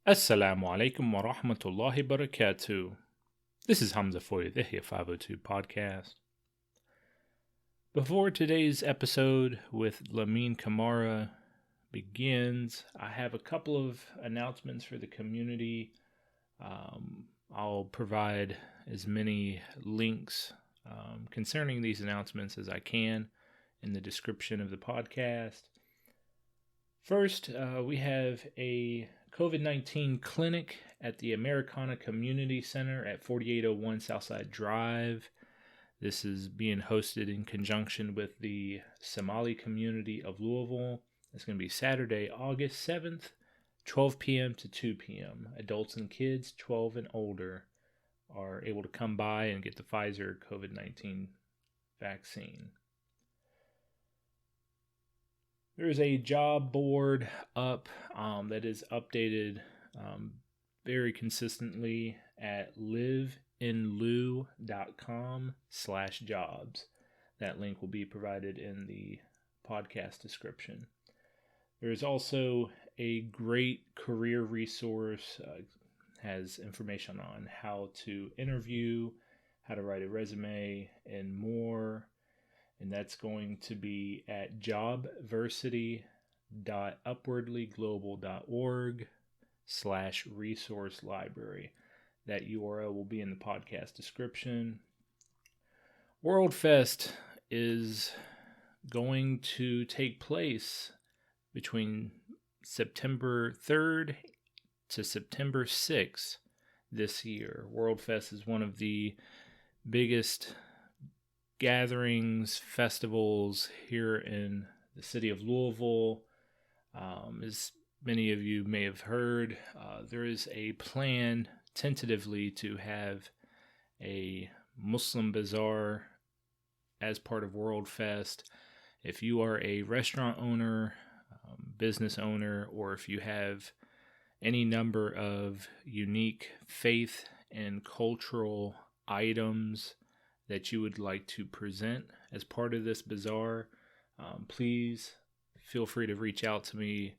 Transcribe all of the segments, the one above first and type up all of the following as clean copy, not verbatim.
Assalamu alaikum wa rahmatullahi barakatuh. This is Hamza Foy, the Ihya 502 podcast. Before today's episode with Lamine Kamara begins, I have a couple of announcements for the community. I'll provide as many links concerning these announcements as I can in the description of the podcast. First, we have a COVID-19 clinic at the Americana Community Center at 4801 Southside Drive. This is being hosted in conjunction with the Somali community of Louisville. It's going to be Saturday, August 7th, 12 p.m. to 2 p.m. Adults and kids 12 and older are able to come by and get the Pfizer COVID-19 vaccine. There is a job board up that is updated very consistently at liveinlieu.com/jobs. That link will be provided in the podcast description. There is also a great career resource, has information on how to interview, how to write a resume, and more. And that's going to be at jobversity.upwardlyglobal.org/resource library. That URL will be in the podcast description. World Fest is going to take place between September 3rd to September 6th this year. World Fest is one of the biggest gatherings, festivals here in the city of Louisville. As many of you may have heard, there is a plan tentatively to have a Muslim bazaar as part of World Fest. If you are a restaurant owner, business owner, or if you have any number of unique faith and cultural items that you would like to present as part of this bazaar, please feel free to reach out to me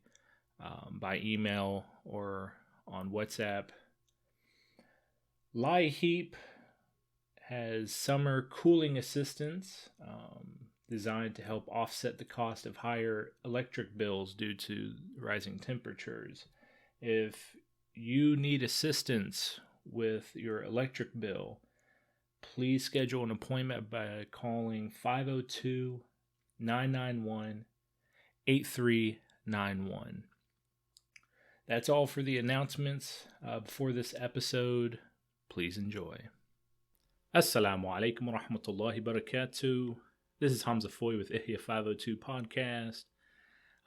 by email or on WhatsApp. LIHEAP has summer cooling assistance designed to help offset the cost of higher electric bills due to rising temperatures. If you need assistance with your electric bill, please schedule an appointment by calling 502-991-8391. That's all for the announcements before this episode. Please enjoy. Assalamu alaikum wa rahmatullahi barakatuh. This is Hamza Foy with Ihya 502 podcast.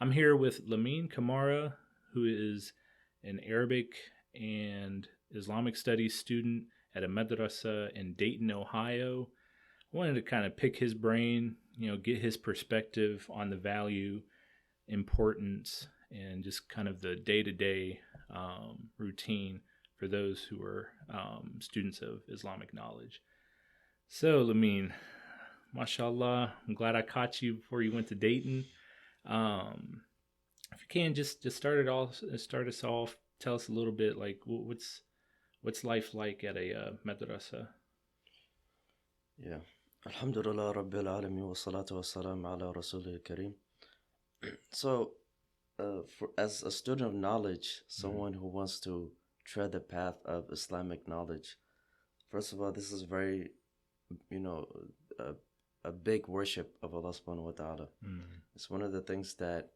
I'm here with Lamine Kamara, who is an Arabic and Islamic studies student at a madrasah in Dayton, Ohio. I wanted to kind of pick his brain, get his perspective on the value, importance, and just kind of the day-to-day routine for those who are students of Islamic knowledge. So, Lamine, mashallah, I'm glad I caught you before you went to Dayton. If you can, just start us off. Tell us a little bit, like what's life like at a madrasa? Yeah. Alhamdulillah Rabbil Alameen wa salatu wa salam ala Rasulil Kareem. So, as a student of knowledge, someone who wants to tread the path of Islamic knowledge, first of all, this is very, a big worship of Allah subhanahu wa ta'ala. It's one of the things that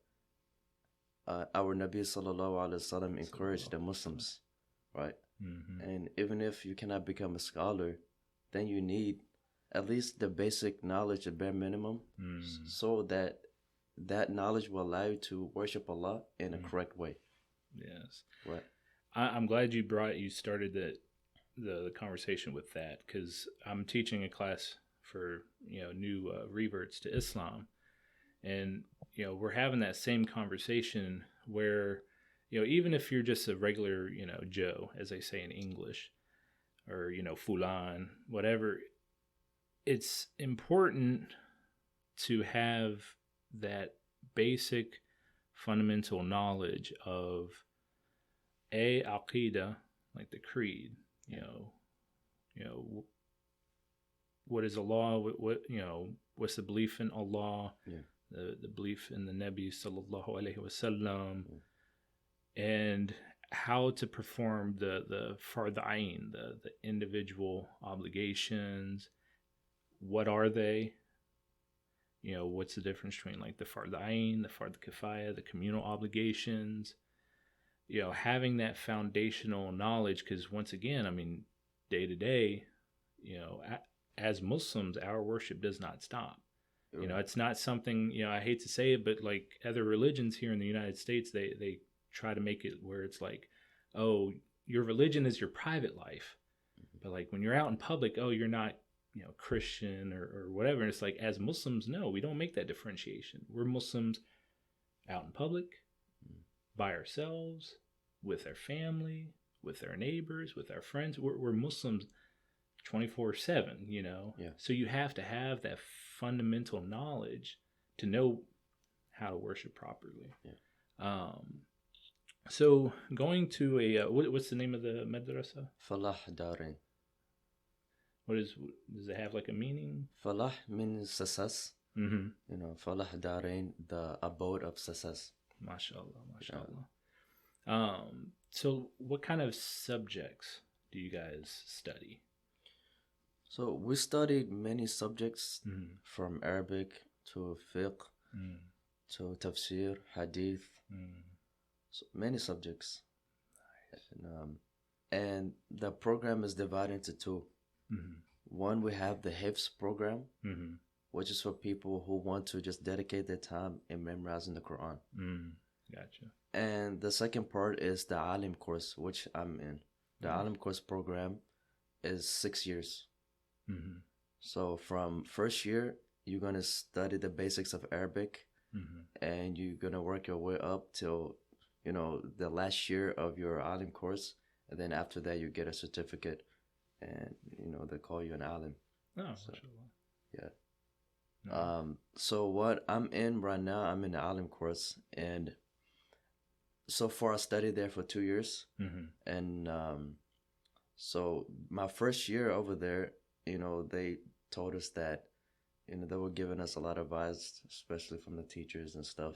our Nabi sallallahu alaihi wasallam encouraged the Muslims, right? And even if you cannot become a scholar, then you need at least the basic knowledge, the bare minimum, so that knowledge will allow you to worship Allah in a correct way. Yes. Right. I'm glad you started the conversation with that, because I'm teaching a class for new reverts to Islam, and we're having that same conversation where even if you're just a regular Joe, as they say in English, or fulan, whatever, it's important to have that basic fundamental knowledge of aqidah, like the creed, you know, what is Allah? What what's the belief in Allah? The belief in the Nabi sallallahu alaihi wasallam, and how to perform the fard ayn, the individual obligations. What are they? What's the difference between like the fard ayn, the fard kifaya, the communal obligations? Having that foundational knowledge, because once again, I mean, day to day, as Muslims, our worship does not stop. It's not something, I hate to say it, but like other religions here in the United States, they try to make it where it's like, oh, your religion is your private life. But like when you're out in public, oh, you're not, Christian or whatever. And it's like, as Muslims, no, we don't make that differentiation. We're Muslims out in public, by ourselves, with our family, with our neighbors, with our friends. We're Muslims 24/7, So you have to have that fundamental knowledge to know how to worship properly. So going to a what's the name of the madrasah? Falah Darin. Does it have like a meaning? Falah means success. Falah Darin, the abode of success. MashaAllah. So what kind of subjects do you guys study? So we studied many subjects, from Arabic to fiqh to tafsir, hadith, so many subjects. Nice. And the program is divided into two. One, we have the Hifz program, which is for people who want to just dedicate their time in memorizing the Quran. Gotcha. And the second part is the Alim course, which I'm in. The Alim course program is 6 years. So from first year, you're going to study the basics of Arabic, and you're going to work your way up till, the last year of your Alim course. And then after that, you get a certificate, and, they call you an Alim. Oh, so, yeah. No. So what I'm in right now, I'm in the Alim course, and so far I studied there for 2 years. And so my first year over there, they told us that, they were giving us a lot of advice, especially from the teachers and stuff,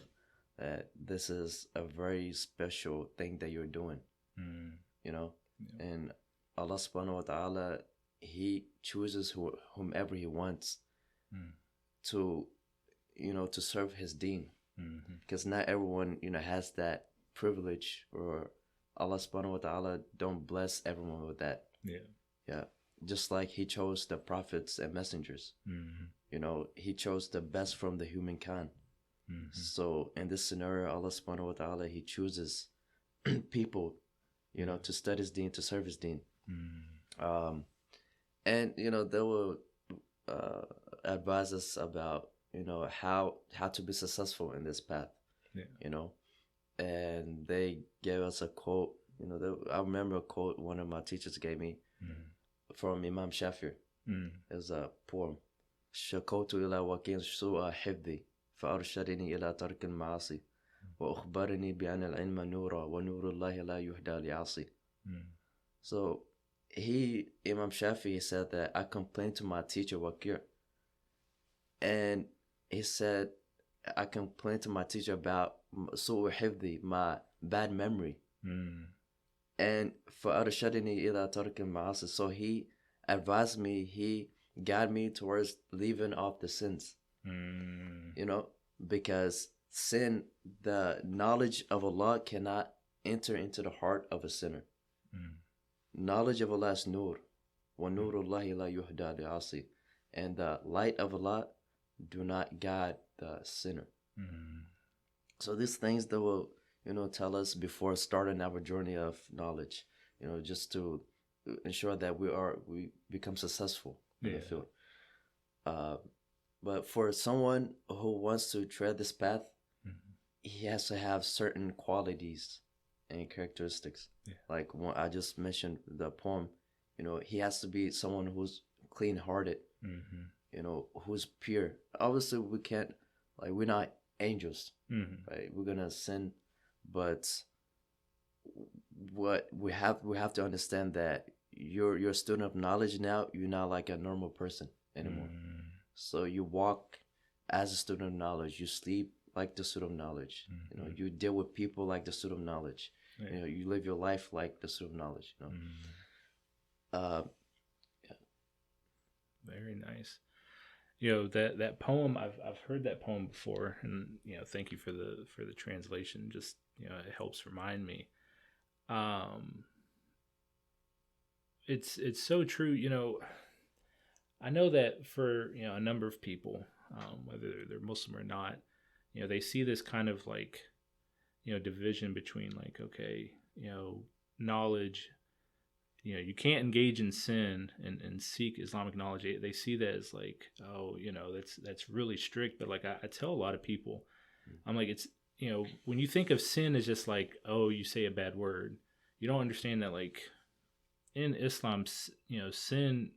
that this is a very special thing that you're doing, and Allah subhanahu wa ta'ala, He chooses whomever He wants to, to serve His deen, because not everyone, has that privilege, or Allah subhanahu wa ta'ala don't bless everyone with that. Yeah. Just like He chose the prophets and messengers, He chose the best from the humankind. So in this scenario, Allah subhanahu wa ta'ala, He chooses people, to study His deen, to serve His deen. And, they will advise us about, how to be successful in this path, and they gave us a quote, I remember a quote one of my teachers gave me, from Imam Shafi. It was a poem. شكوت إلى وكيل سوء حفظي فأرشدني إلى ترك المعاصي وأخبرني بأن العلم نورا ونور الله لا يهدى لعاصي. So Imam Shafi, said that I complained to my teacher Wakir, and he said I complained to my teacher about su'u hifdi, my bad memory. And فأرشدني إلى ترك المعاصي, so he advised me, he guided me towards leaving off the sins. Because sin, the knowledge of Allah cannot enter into the heart of a sinner. Knowledge of Allah is nur, wa nurullahi la yuhda li'asi, and the light of Allah do not guide the sinner. So these things that will, tell us before starting our journey of knowledge, just to ensure that we become successful in the field. But for someone who wants to tread this path, he has to have certain qualities and characteristics. Like I just mentioned the poem, he has to be someone who's clean-hearted, who's pure. Obviously, we can't, we're not angels, right? We're gonna sin, but what we have to understand that you're a student of knowledge now. You're not like a normal person anymore. So you walk as a student of knowledge. You sleep like the student of knowledge. You know, you deal with people like the student of knowledge. You know, you live your life like the student of knowledge. You know. Yeah. Very nice. You know, that poem, I've heard that poem before, and you know, thank you for the translation. Just, you know, it helps remind me. It's so true. You know, I know that for, you know, a number of people, whether they're Muslim or not, you know, they see this kind of like, you know, division between like, okay, you know, knowledge, you know, you can't engage in sin and seek Islamic knowledge. They see that as like, oh, you know, that's really strict. But like I tell a lot of people, I'm like, it's, you know, when you think of sin as just like, oh, you say a bad word, you don't understand that like in Islam, you know, sin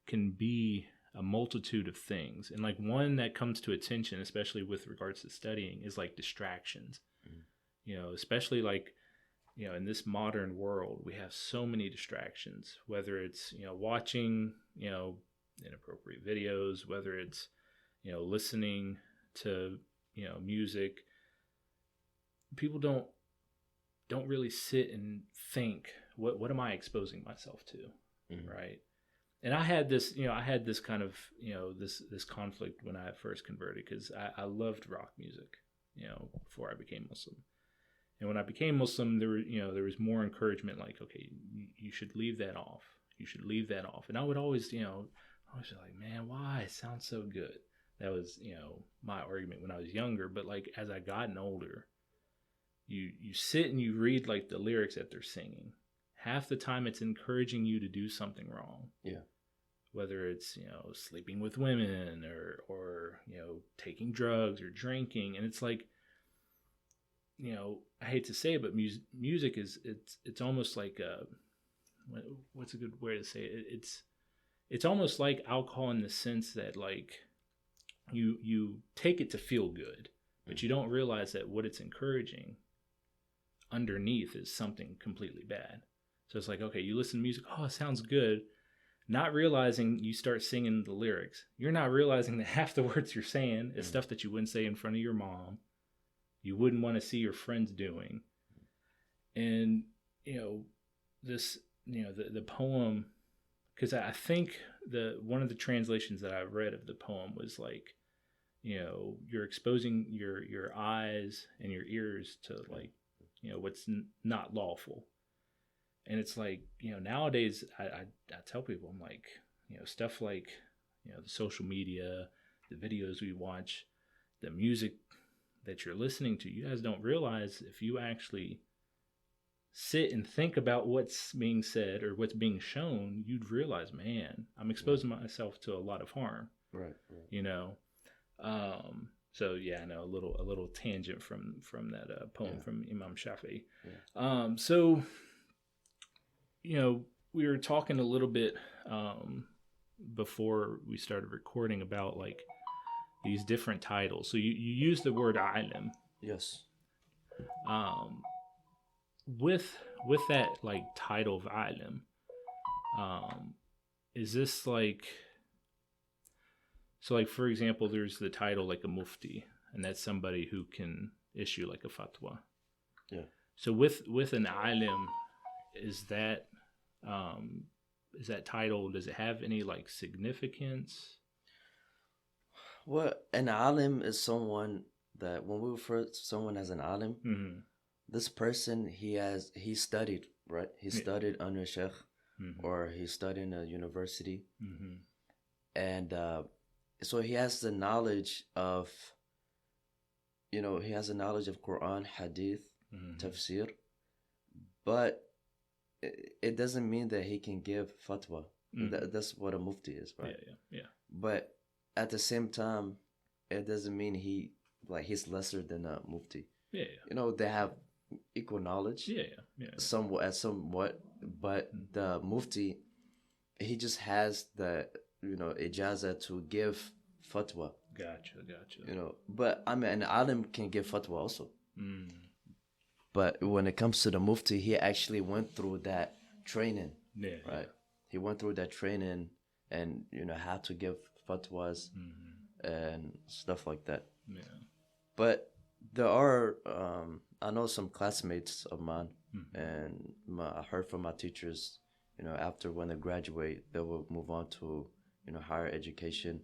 can be a multitude of things. And like one that comes to attention, especially with regards to studying, is like distractions. You know, especially like, you know, in this modern world, we have so many distractions, whether it's, you know, watching, you know, inappropriate videos, whether it's, you know, listening to, you know, music. People don't really sit and think, what am I exposing myself to? Right. And I had this kind of, you know, this conflict when I first converted, because I loved rock music, you know, before I became Muslim. And when I became Muslim, there was more encouragement, like, okay, you should leave that off. You should leave that off. And I would always, you know, I was like, man, why? It sounds so good. That was, you know, my argument when I was younger. But like as I gotten older, you sit and you read like the lyrics that they're singing. Half the time it's encouraging you to do something wrong. Yeah. Whether it's, you know, sleeping with women or you know, taking drugs or drinking. And it's like, you know, I hate to say it, but music is, it's almost like what's a good way to say it? It's almost like alcohol in the sense that like you take it to feel good, but you don't realize that what it's encouraging underneath is something completely bad. So it's like, okay, you listen to music, oh, it sounds good, not realizing you start singing the lyrics. You're not realizing that half the words you're saying is stuff that you wouldn't say in front of your mom. You wouldn't want to see your friends doing. And, you know, this, you know, the poem, because I think one of the translations that I read of the poem was like, you know, you're exposing your eyes and your ears to like, you know, what's not lawful. And it's like, you know, nowadays I tell people, I'm like, you know, stuff like, you know, the social media, the videos we watch, the music that you're listening to, you guys don't realize if you actually sit and think about what's being said or what's being shown, you'd realize, man, I'm exposing myself to a lot of harm. Right. You know? So yeah, I know a little tangent from that poem from Imam Shafi'i. Yeah. So, you know, we were talking a little bit before we started recording about like these different titles. So you use the word alim. Yes. With that like title of alim, is this like, so like for example, there's the title like a mufti, and that's somebody who can issue like a fatwa. Yeah. So with an alim, is that title, does it have any like significance? Well, an alim is someone that when we refer to someone as an alim, this person he studied, right? He studied under a sheikh, or he studied in a university, and so he has the knowledge of, you know, he has the knowledge of Qu'ran, Hadith, tafsir, but it doesn't mean that he can give fatwa. That's what a mufti is, right? Yeah. But at the same time, it doesn't mean he's lesser than a mufti. Yeah. You know, they have equal knowledge. Yeah. Somewhat, but the mufti, he just has the, you know, ijazah to give fatwa. Gotcha. You know, but I mean, an alim can give fatwa also. But when it comes to the mufti, he actually went through that training. Yeah. Right. He went through that training and, how to give fatwas and stuff like that. Yeah. But there are, I know some classmates of mine, and I heard from my teachers, after when they graduate, they will move on to, higher education.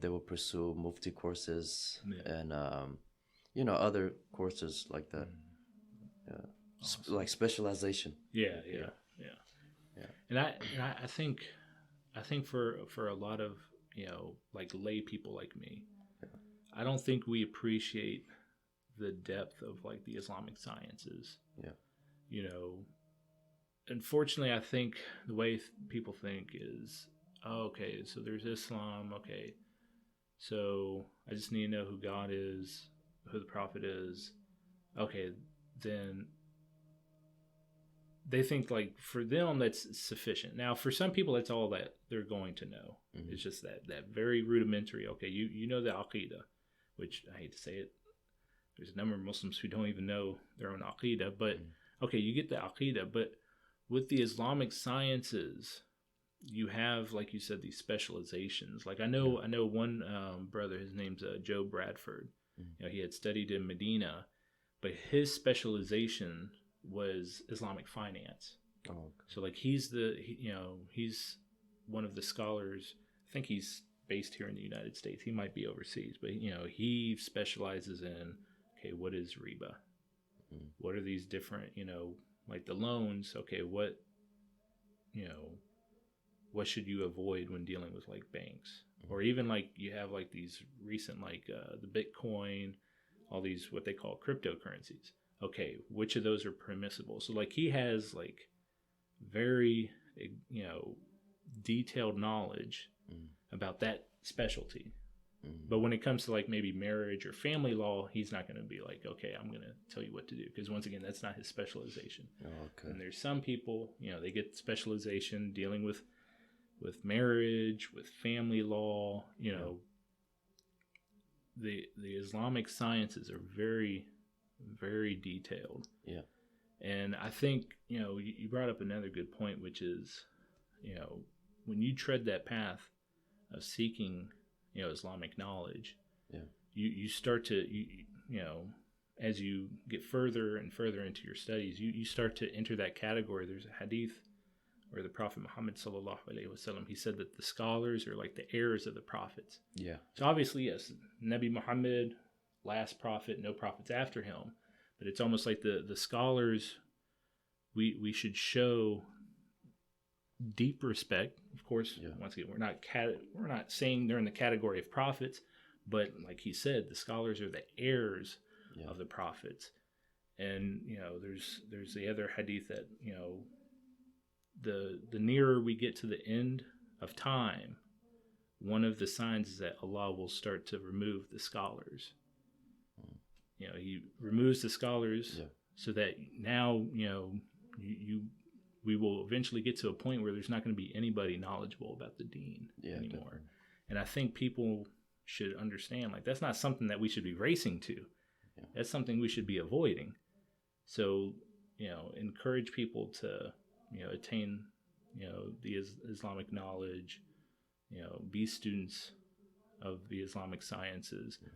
They will pursue mufti courses and, other courses like that. Yeah. Awesome. Like specialization. Yeah. And I think for a lot of, like lay people like me, I don't think we appreciate the depth of like the Islamic sciences. Yeah. Unfortunately, I think the way people think is, okay, so there's Islam. Okay, so I just need to know who God is, who the Prophet is. Okay, then they think like for them that's sufficient. Now, for some people, that's all that they're going to know. It's just that very rudimentary. Okay, you know the Aqidah, which I hate to say it. There's a number of Muslims who don't even know their own Aqidah, but okay, you get the Aqidah, but with the Islamic sciences, you have, like you said, these specializations. Like I know one brother, his name's Joe Bradford. He had studied in Medina, but his specialization was Islamic finance. Oh, okay. So like he's one of the scholars. I think he's based here in the United States. He might be overseas, but he specializes in, okay, what is riba? What are these different, like the loans? Okay, what should you avoid when dealing with like banks? Or even like you have like these recent like the Bitcoin, all these what they call cryptocurrencies. Okay, which of those are permissible? So like he has like very detailed knowledge about that specialty. But when it comes to like maybe marriage or family law, he's not going to be like, okay, I'm going to tell you what to do, because once again, that's not his specialization. Okay. And there's some people, they get specialization dealing with marriage, with family law. The Islamic sciences are very, very detailed. Yeah. And I think, you brought up another good point, which is, when you tread that path of seeking, Islamic knowledge, you start to, as you get further and further into your studies, you start to enter that category. There's a hadith where the Prophet Muhammad sallallahu alaihi wasallam, he said that the scholars are like the heirs of the prophets. Yeah. So obviously, yes, Nabi Muhammad, last prophet, no prophets after him, but it's almost like the scholars, we should show deep respect. Of course, once again, we're not saying they're in the category of prophets, but like he said, the scholars are the heirs of the prophets. And there's the other hadith that the nearer we get to the end of time, one of the signs is that Allah will start to remove the scholars. He removes the scholars so that now we will eventually get to a point where there's not going to be anybody knowledgeable about the deen anymore. Definitely. And I think people should understand, like, that's not something that we should be racing to. Yeah. That's something we should be avoiding. So, encourage people to, attain, the Islamic knowledge, be students of the Islamic sciences. Yeah.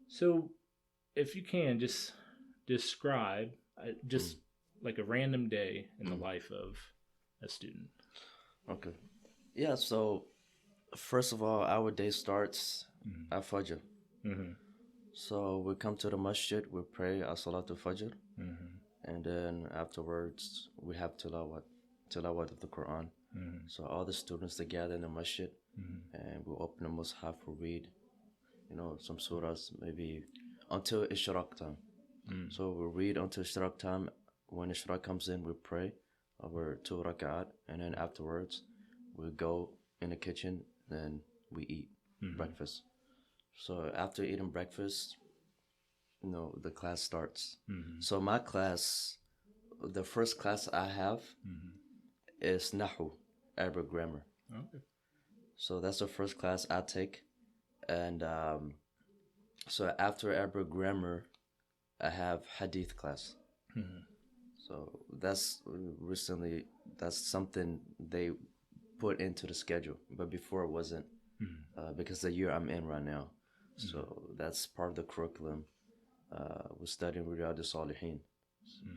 So, if you can, just describe, like a random day in the life of a student. Okay. Yeah, so first of all, our day starts at Fajr. Mm-hmm. So we come to the masjid, we pray our Salatul Fajr, and then afterwards we have tilawat of the Qu'ran. So all the students, they gather in the masjid, and we open the Mus'haf, we read, some surahs, maybe until Ishraq time. So we read until Ishraq time. When Ishraq comes in, we pray our 2 rak'at, and then afterwards we go in the kitchen, then we eat breakfast. So after eating breakfast, the class starts. So my class, the first class I have is Nahu, Arabic grammar. Okay. So that's the first class I take. And so after Arabic grammar, I have Hadith class. So that's something they put into the schedule, but before it wasn't, because the year I'm in right now. So that's part of the curriculum. We're studying Riyadh al-Salihin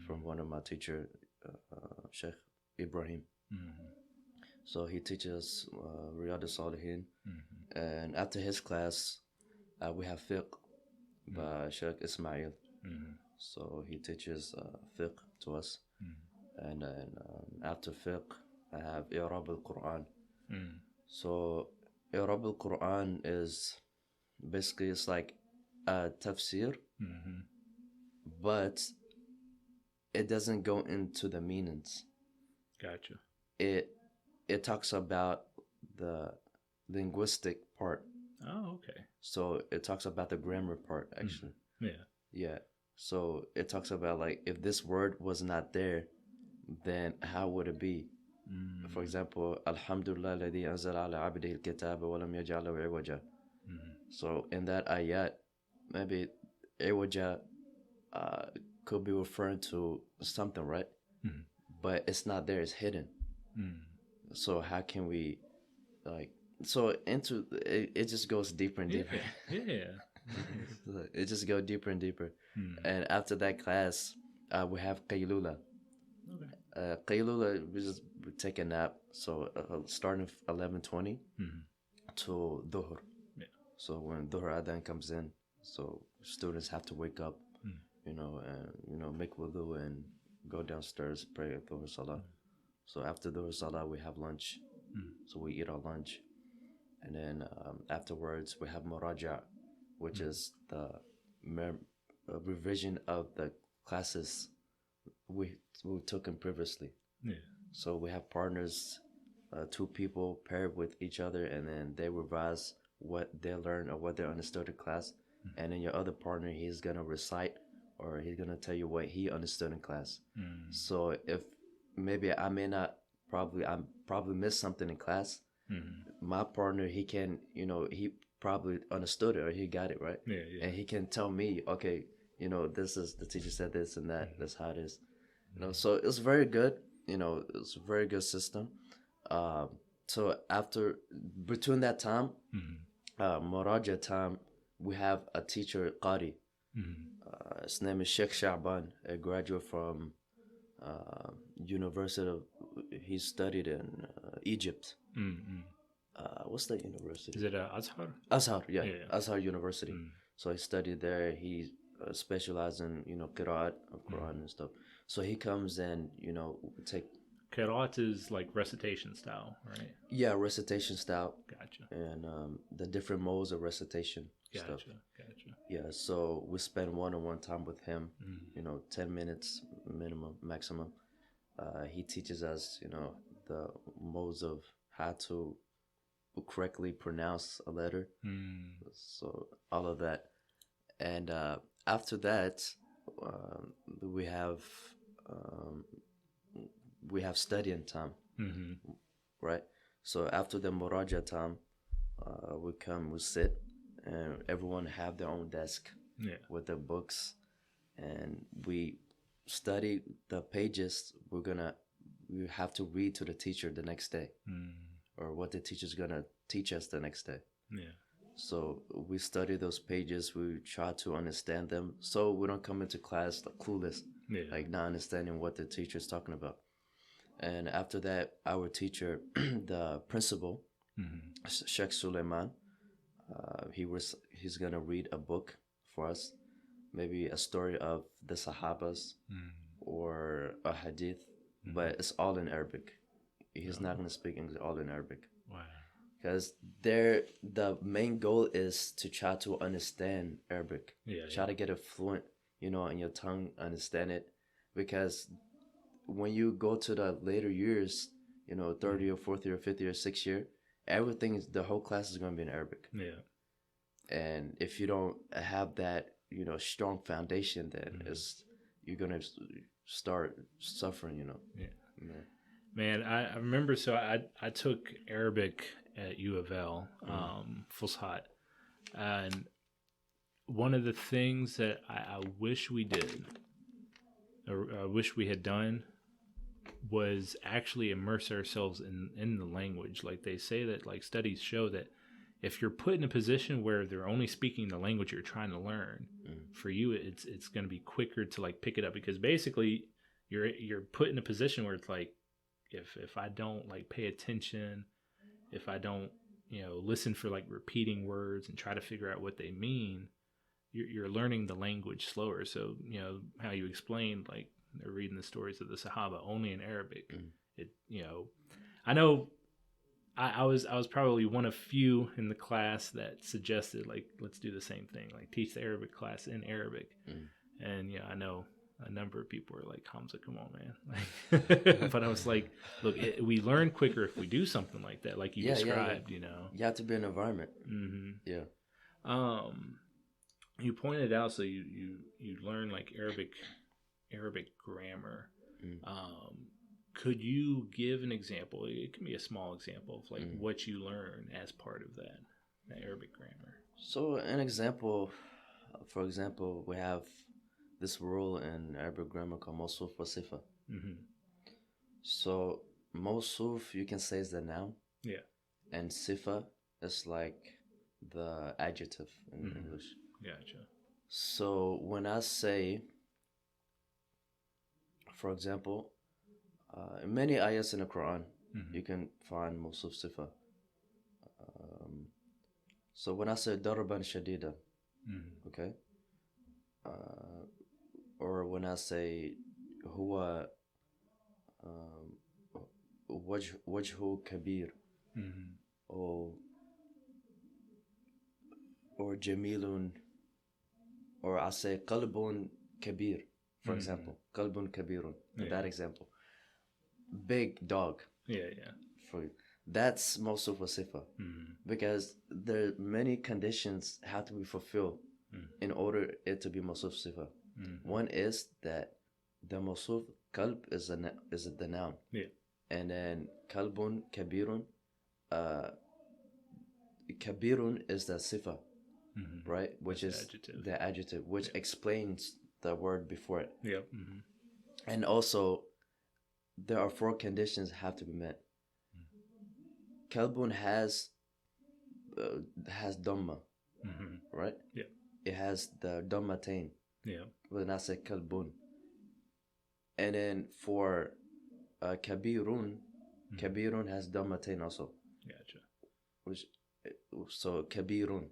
from one of my teacher, Sheikh Ibrahim. So he teaches Riyadh al-Salihin, and after his class, we have fiqh by Sheikh Ismail. So he teaches fiqh to us, and then after fiqh, I have i'rab al-Quran. So i'rab al-Quran is basically, it's like a tafsir, but it doesn't go into the meanings. Gotcha. It talks about the linguistic part. Oh, okay. So it talks about the grammar part, actually. Yeah. So it talks about, like, if this word was not there, then how would it be? For example, Alhamdulillah alladhi anzala ala abdihi al-kitaba wa lam yaj'al lahu iwaja. So in that ayat, maybe iwaja could be referring to something, right? But it's not there, it's hidden. So how can we, like, so into it just goes deeper and deeper. It just goes deeper and deeper. And after that class, we have qaylula. Qaylula, we take a nap. So starting 11:20 to dhuhr. So when dhuhr adhan comes in, so students have to wake up, and make wudu and go downstairs, pray at dhuhr salah. So after dhuhr salah, we have lunch. So we eat our lunch, and then afterwards we have muraja, which is the revision of the classes we took in previously. So we have partners, 2 people paired with each other, and then they revise what they learned or what they understood in class. And then your other partner, he's gonna recite, or he's gonna tell you what he understood in class. So if maybe I probably missed something in class, my partner, he can, he probably understood it, or he got it right, and he can tell me, okay, this is, the teacher said this and that, that's how it is. So it's very good. It's a very good system. So after, between that time, Muraja time, we have a teacher, Qari. His name is Sheikh Sha'ban, a graduate from University. He studied in Egypt. What's that university? Is it Azhar? Azhar, yeah. Azhar University. So he studied there. He specialized in, qira'at of Quran and stuff. So he comes and, take... Qira'at is like recitation style, right? Yeah, recitation style. Gotcha. And the different modes of recitation stuff. Gotcha. Yeah, so we spend one-on-one time with him, 10 minutes minimum, maximum. He teaches us, the modes of how to correctly pronounce a letter. So all of that. And after that, we have studying time, right? So after the muraja time, we sit, and everyone have their own desk with their books, and we study the pages we have to read to the teacher the next day, or what the teacher's gonna teach us the next day. So we study those pages, we try to understand them, so we don't come into class like clueless, like not understanding what the teacher's talking about. And after that, our teacher, the principal, Sheikh Suleiman, he's gonna read a book for us, maybe a story of the Sahabas or a Hadith, but it's all in Arabic. He's not gonna speak English, all in Arabic. Wow. Because the main goal is to try to understand Arabic. Try to get it fluent, in your tongue, understand it. Because when you go to the later years, third year, fourth year, fifth year, sixth year, the whole class is going to be in Arabic. And if you don't have that, strong foundation, then you're going to start suffering, Man, I remember, so I took Arabic at U of L, Fushat, and one of the things that I wish we did, or I wish we had done, was actually immerse ourselves in the language. Like they say that, like studies show that if you're put in a position where they're only speaking the language you're trying to learn, for you it's going to be quicker to like pick it up, because basically you're put in a position where it's like, if I don't like pay attention, if I don't listen for like repeating words and try to figure out what they mean, you're learning the language slower. So how you explained, like they're reading the stories of the Sahaba only in Arabic. It I know I was probably one of few in the class that suggested, like, let's do the same thing, like teach the Arabic class in Arabic. And I know a number of people were like, Hamza, come on, man. Like, but I was like, look, we learn quicker if we do something like that, like you described. You have to be in an environment. You pointed out, so you learn like Arabic grammar. Could you give an example? It can be a small example of like what you learn as part of that Arabic grammar. So an example, for example, we have this rule in Arabic grammar called mawsuf wa sifa. So mawsuf, you can say, is the noun. Yeah. And sifa is like the adjective in English. Gotcha. So when I say, for example, in many ayahs in the Quran, you can find mawsuf sifa. So when I say darban shadida, okay, or when I say huwa wajhu kabir, or jamilun, or I say qalbun kabir, for example, qalbun kabirun, that example. Big dog. Yeah. That's mawsuf wa sifa, because there many conditions have to be fulfilled in order it to be mawsuf sifa. One is that the mawsuf kalb is the noun. Yeah. And then kalbun kabirun, kabirun is the sifa, right? Which is the adjective, which explains the word before it. Yeah. And also, there are 4 conditions have to be met. Kalbun has dhamma, right? Yeah. It has the dhammatain. Yeah. When I say kalbun. And then for kabirun, kabirun has dhammatain also. Gotcha. So kabirun.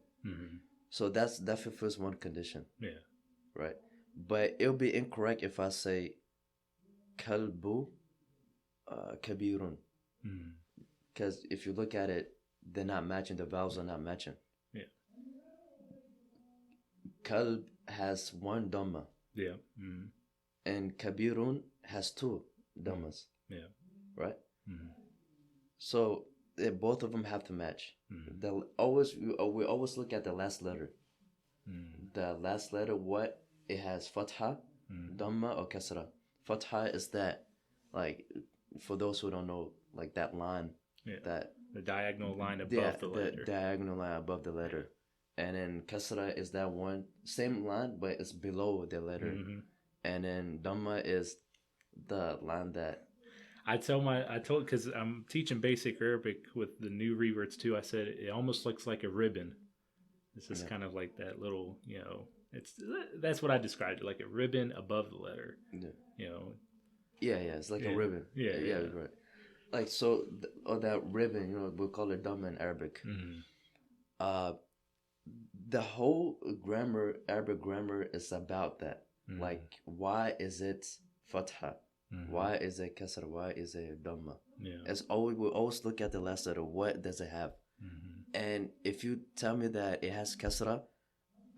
So that fulfills one condition. Yeah. Right. But it'll be incorrect if I say kalbu kabirun, because if you look at it, they're not matching. The vowels are not matching. Yeah. Kalb has 1 dhamma. Yeah. And kabirun has 2 dhammas. Yeah. Right. So both of them have to match. We always look at the last letter. The last letter, what it has, fatha, dhamma, or kasra. Fatha is that, like, for those who don't know, like that line, that the diagonal line above the letter. The diagonal line above the letter. And then kasra is that one same line, but it's below the letter. And then dhamma is the line that I told because I'm teaching basic Arabic with the new reverts too. I said it almost looks like a ribbon. It's just kind of like that little, that's what I described it, like a ribbon above the letter. Yeah, it's like a ribbon. Yeah, right. Like, so, or that ribbon, we'll call it dhamma in Arabic. The whole Arabic grammar is about that. Like, why is it fatha? Why is it kasra? Why is it dhamma? Yeah. We always look at the last letter. What does it have? And if you tell me that it has kasra,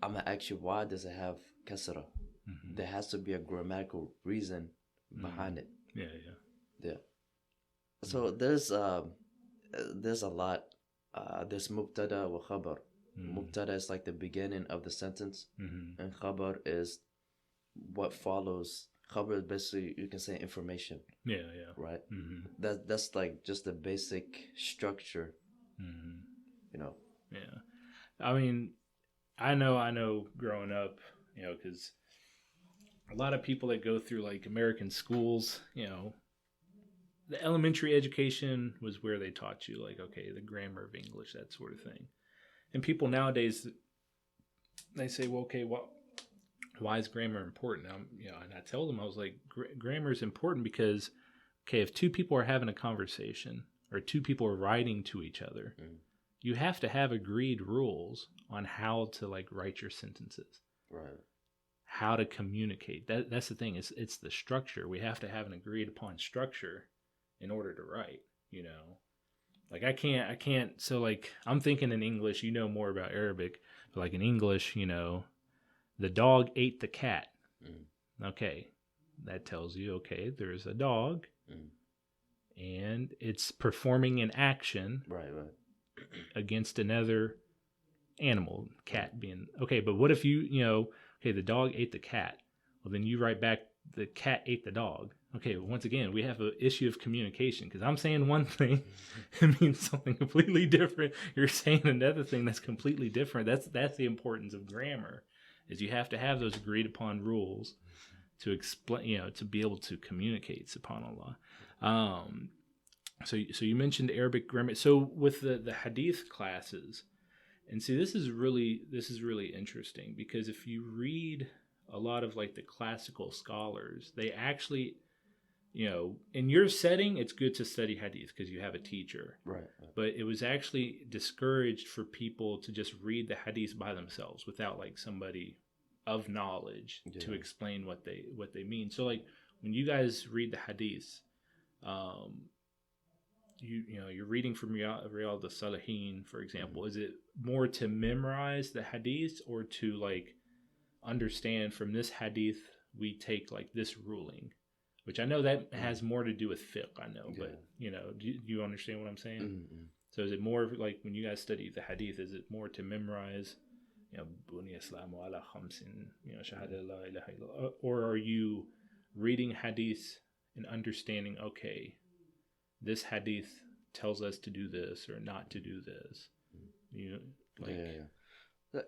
I'm going to ask you, why does it have kasra? There has to be a grammatical reason behind it. Yeah. So there's a lot. There's mubtada wa khabar. Mubtada is like the beginning of the sentence, and khabar is what follows. Khabar is basically, you can say, information. Yeah. Right. That's like just the basic structure. Yeah. I mean, I know growing up, because a lot of people that go through like American schools, the elementary education was where they taught you like, okay, the grammar of English, that sort of thing. And people nowadays, they say, well, okay, why is grammar important? And I tell them, I was like, grammar is important because, okay, if two people are having a conversation or two people are writing to each other, you have to have agreed rules on how to like write your sentences, Right. How to communicate. That's the thing. It's the structure. We have to have an agreed upon structure in order to write. Like I can't. So like I'm thinking in English. More about Arabic, but like in English, the dog ate the cat. Okay, that tells you okay. There's a dog, and it's performing an action. Right. Against another animal, cat being okay. But what if okay, the dog ate the cat. Well, then you write back, the cat ate the dog. Okay, well, once again, we have an issue of communication because I'm saying one thing, it means something completely different. You're saying another thing that's completely different. That's the importance of grammar, is you have to have those agreed upon rules to explain, to be able to communicate, subhanAllah. So you mentioned Arabic grammar. So with the Hadith classes, and see, this is really interesting because if you read a lot of like the classical scholars, they actually, in your setting, it's good to study Hadith because you have a teacher. Right. But it was actually discouraged for people to just read the Hadith by themselves without like somebody of knowledge to explain what they mean. So like when you guys read the Hadith, you're reading from Riyadh al-Salihin, for example. Is it more to memorize the hadith or to like understand from this hadith we take like this ruling? Which I know that has more to do with fiqh, I know, but do you understand what I'm saying? Mm-hmm. So is it more like when you guys study the hadith, is it more to memorize, Buni Islamu ala khamsin, shahada la ilaha illallah, or are you reading hadith and understanding, okay, this hadith tells us to do this or not to do this?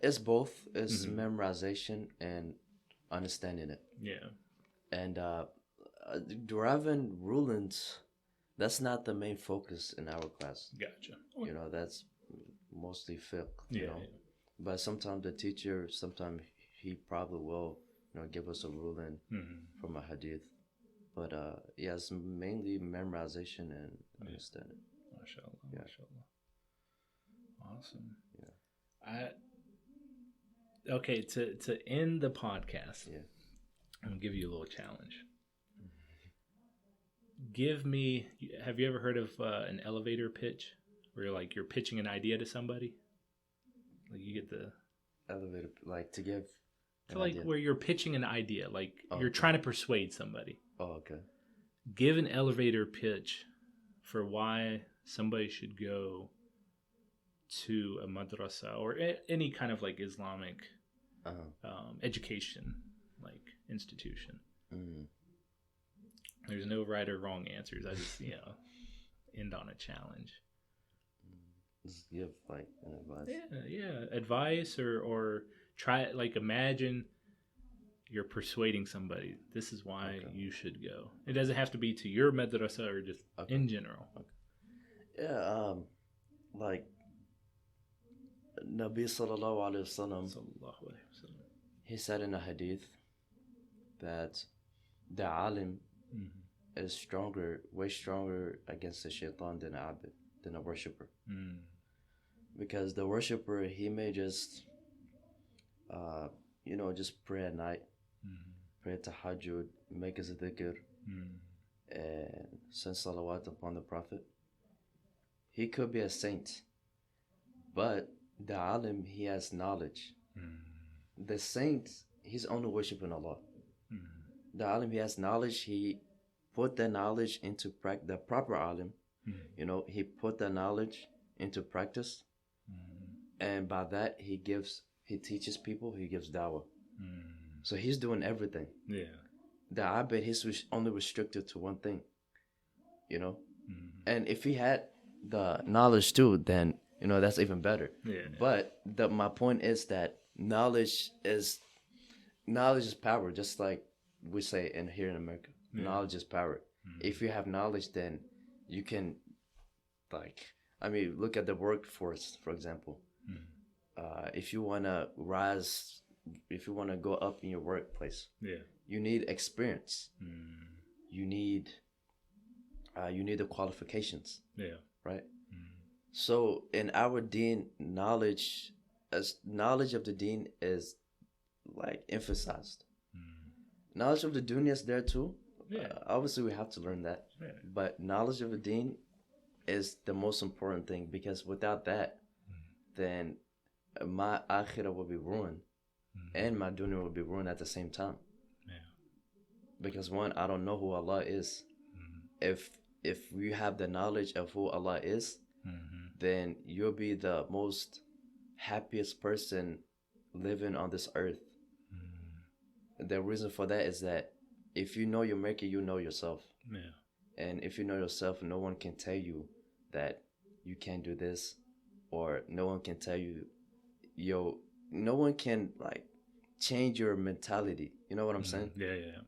It's both. It's memorization and understanding it. Yeah. And deriving rulings, that's not the main focus in our class. Gotcha. That's mostly fiqh. Yeah. But sometimes the teacher, he probably will, give us a ruling from a hadith. But it's mainly memorization and understanding. MashaAllah. Yeah. MashaAllah. Awesome. Yeah. Okay, to end the podcast, I'm gonna give you a little challenge. Have you ever heard of an elevator pitch, where you're pitching an idea to somebody? Like you get the elevator, like to give. So like idea. Where you're pitching an idea, like you're trying to persuade somebody. Oh, okay. Give an elevator pitch for why somebody should go to a madrasah or any kind of like Islamic education like institution. There's no right or wrong answers. I just end on a challenge. Just give like an advice. Yeah, advice or try it. Like imagine you're persuading somebody. This is why you should go. It doesn't have to be to your madrasa or just in general. Okay. Yeah, like Nabi sallallahu alaihi wasallam. He said in a hadith that the alim is way stronger against the shaitan than abid, than a worshipper. Because the worshipper, he may just just pray at night, pray tahajjud, make his dhikr, and send salawat upon the Prophet. He could be a saint, but the alim, he has knowledge. The saint, he's only worshiping Allah. The alim, he has knowledge. He put that knowledge into practice. The proper alim, he put that knowledge into practice, and by that he teaches people. He gives dawah. So he's doing everything. Yeah. The abid, he's only restricted to one thing. And if he had the knowledge too, then that's even better. Yeah. But my point is that knowledge is power, just like we say in here in America. Yeah. Knowledge is power. If you have knowledge, then you can, like, I mean, look at the workforce, for example. If you want to rise, if you want to go up in your workplace, you need experience. You need the qualifications. Right. So in our deen, knowledge of the deen is like emphasized. Knowledge of the dunya is there too. Obviously we have to learn that. But knowledge of the deen is the most important thing, because without that, then my akhirah will be ruined, and my dunya will be ruined at the same time. Because one, I don't know who Allah is. If you have the knowledge of who Allah is, then you'll be the most happiest person living on this earth. The reason for that is that if you know your maker, you know yourself. And if you know yourself, no one can tell you that you can't do this, or no one can tell you, no one can like change your mentality. You know what I'm saying? Yeah.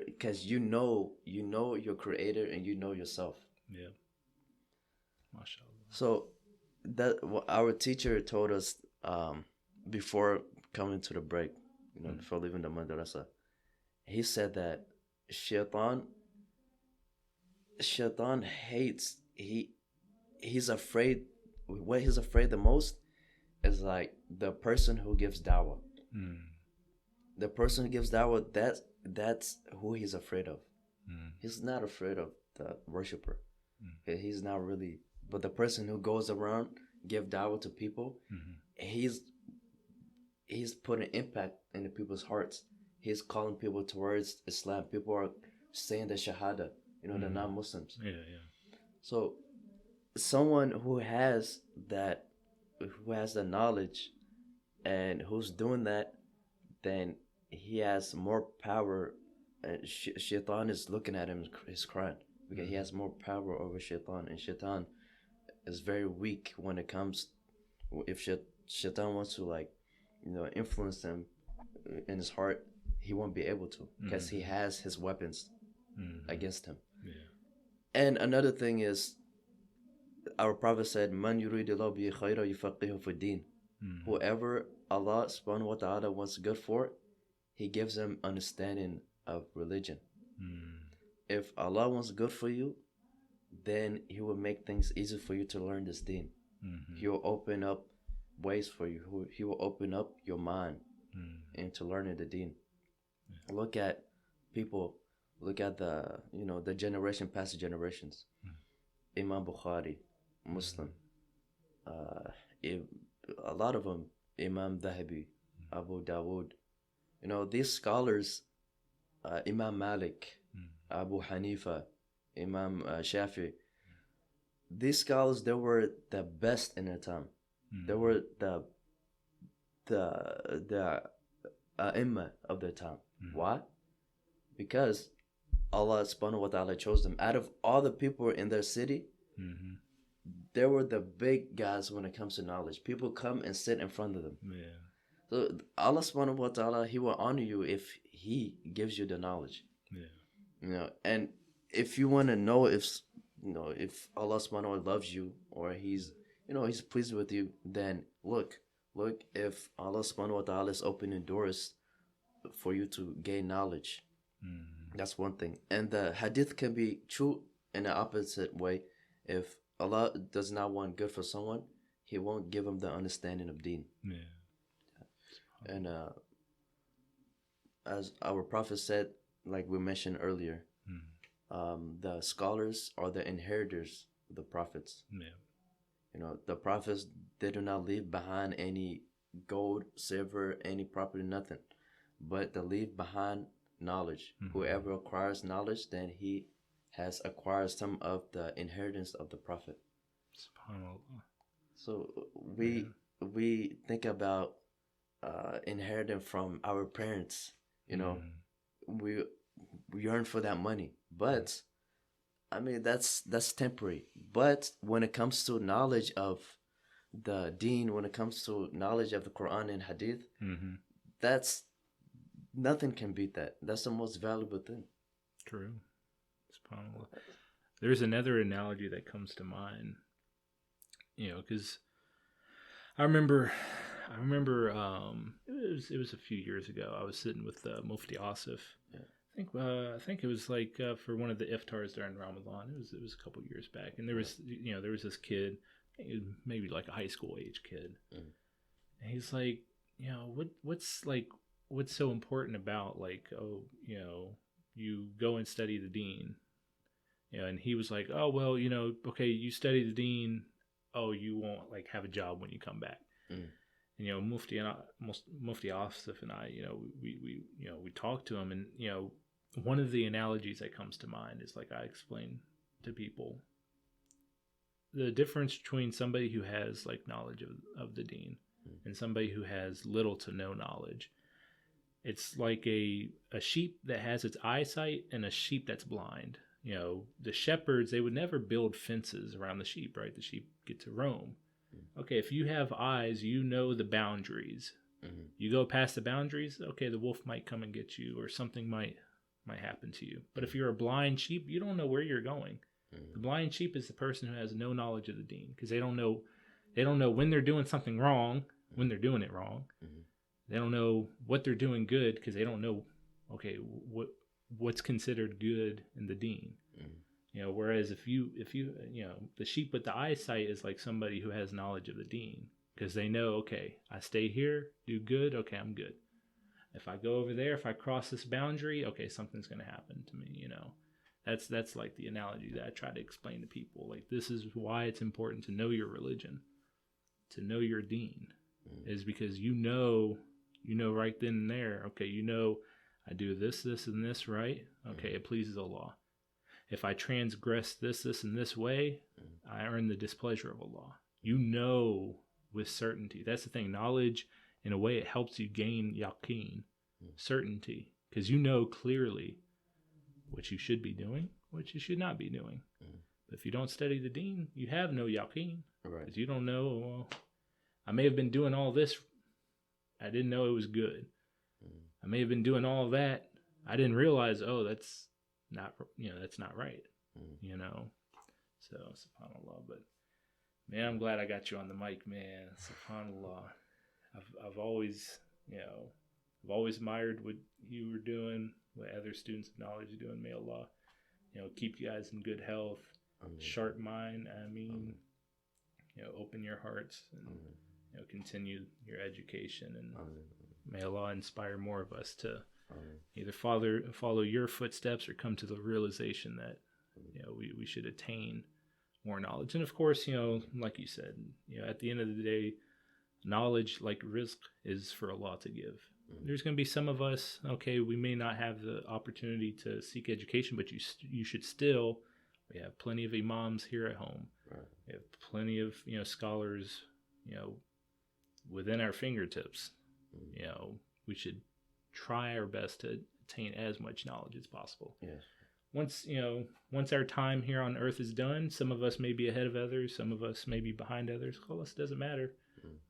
Because you know your creator, and you know yourself. MashaAllah. So that our teacher told us before coming to the break, before leaving the madrasah, he said that Shaitan hates, he's afraid, what he's afraid the most is like the person who gives dawah. The person who gives dawah, that's who he's afraid of. He's not afraid of the worshiper. He's not really, but the person who goes around give dawah to people, he's putting impact in the people's hearts. He's calling people towards Islam. People are saying the Shahada, the non-Muslims. So someone who has the knowledge and who's doing that, then he has more power. Shaitan is looking at him, he's crying, because he has more power over Shaitan, and Shaitan is very weak when it comes, if Shaitan wants to influence him in his heart, he won't be able to, because he has his weapons against him. And another thing is, our Prophet said, "Man yuridillahu bihi khayra yufaqihu fi din." Whoever Allah subhanahu wa ta'ala wants good for, He gives them understanding of religion. If Allah wants good for you, then He will make things easy for you to learn this deen. He will open up ways for you. He will open up your mind into learning the deen. Look at people. Look at the generation past the generations. Imam Bukhari, Muslim. A lot of them, Imam Dahabi, Abu Dawood. These scholars, Imam Malik, Abu Hanifa, Imam Shafi. These scholars, they were the best in their time. They were the Imam of their time. Why? Because Allah subhanahu wa ta'ala chose them. Out of all the people in their city, they were the big guys when it comes to knowledge. People come and sit in front of them. So Allah subhanahu wa ta'ala, He will honor you if He gives you the knowledge. And if you want to know if Allah subhanahu wa ta'ala loves you, or He's pleased with you, then look if Allah subhanahu wa ta'ala is opening doors for you to gain knowledge. That's one thing. And the hadith can be true in the opposite way. If Allah does not want good for someone, He won't give them the understanding of deen. And as our Prophet said, like we mentioned earlier, the scholars are the inheritors of the prophets. The prophets, they do not leave behind any gold, silver, any property, nothing, but they leave behind knowledge. Whoever acquires knowledge, then he has acquired some of the inheritance of the Prophet. SubhanAllah. So we think about inheriting from our parents. We yearn for that money, but I mean that's temporary. But when it comes to knowledge of the deen, when it comes to knowledge of the Quran and Hadith, Mm-hmm. that's nothing can beat that. That's the most valuable thing. True. SubhanAllah. There's another analogy that comes to mind, because I remember it was a few years ago. I was sitting with Mufti Asif. Yeah. I think it was like for one of the iftars during Ramadan. It was a couple years back, and there was this kid, maybe like a high school age kid, and he's like, what's so important about like, you go and study the deen, and he was like, oh well, okay, you study the deen, oh, you won't like have a job when you come back. And Mufti Asif and I, we talked to him, and one of the analogies that comes to mind is like I explain to people the difference between somebody who has like knowledge of the deen and somebody who has little to no knowledge. It's like a sheep that has its eyesight and a sheep that's blind. The shepherds, they would never build fences around the sheep, right? The sheep get to roam. Okay, if you have eyes, you know the boundaries. You go past the boundaries, okay, the wolf might come and get you, or something might happen to you. But if you're a blind sheep, you don't know where you're going. The blind sheep is the person who has no knowledge of the deen, because they don't know when they're doing something wrong, when they're doing it wrong. They don't know what they're doing good, because they don't know, okay, what's considered good in the deen. Whereas if you the sheep with the eyesight is like somebody who has knowledge of the deen, because they know, okay, I stay here, do good, okay, I'm good. If I go over there, if I cross this boundary, okay, something's going to happen to me. That's like the analogy that I try to explain to people. Like, this is why it's important to know your religion, to know your deen, is because you know right then and there, okay, I do this, and this, right? Okay, it pleases Allah. If I transgress this, and this way, I earn the displeasure of Allah. With certainty. That's the thing. Knowledge, in a way, it helps you gain yaqeen, certainty, because you know clearly what you should be doing, what you should not be doing. But if you don't study the deen, you have no yaqeen. Right. Because you don't know, well, I may have been doing all this, I didn't know it was good. I may have been doing all that, I didn't realize, oh, that's not right. So subhanallah. But man, I'm glad I got you on the mic, man. Subhanallah. I've always admired what you were doing, what other students of knowledge are doing. May Allah keep you guys in good health. Amen. Sharp mind, open your hearts, and continue your education, and may Allah inspire more of us to either follow your footsteps or come to the realization that we should attain more knowledge. And of course, like you said, at the end of the day, knowledge, like rizq, is for Allah to give. There's going to be some of us, okay, we may not have the opportunity to seek education, but you should still. We have plenty of imams here at home. Right. We have plenty of scholars within our fingertips. We should try our best to attain as much knowledge as possible. Yes. Once our time here on earth is done, some of us may be ahead of others, some of us may be behind others. It doesn't matter.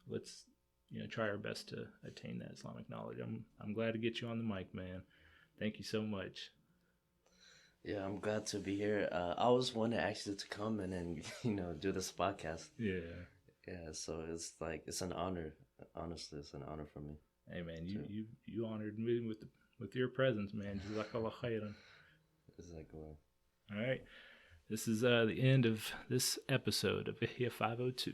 Let's try our best to attain that Islamic knowledge. I'm glad to get you on the mic, man. Thank you so much. Yeah, I'm glad to be here. I always wanted actually to come and then do this podcast. Yeah. So it's an honor. Honestly, it's an honor for me. Hey man, you honored me with your presence, man. Jazakallah khairan. All right. This is the end of this episode of Ihya 502.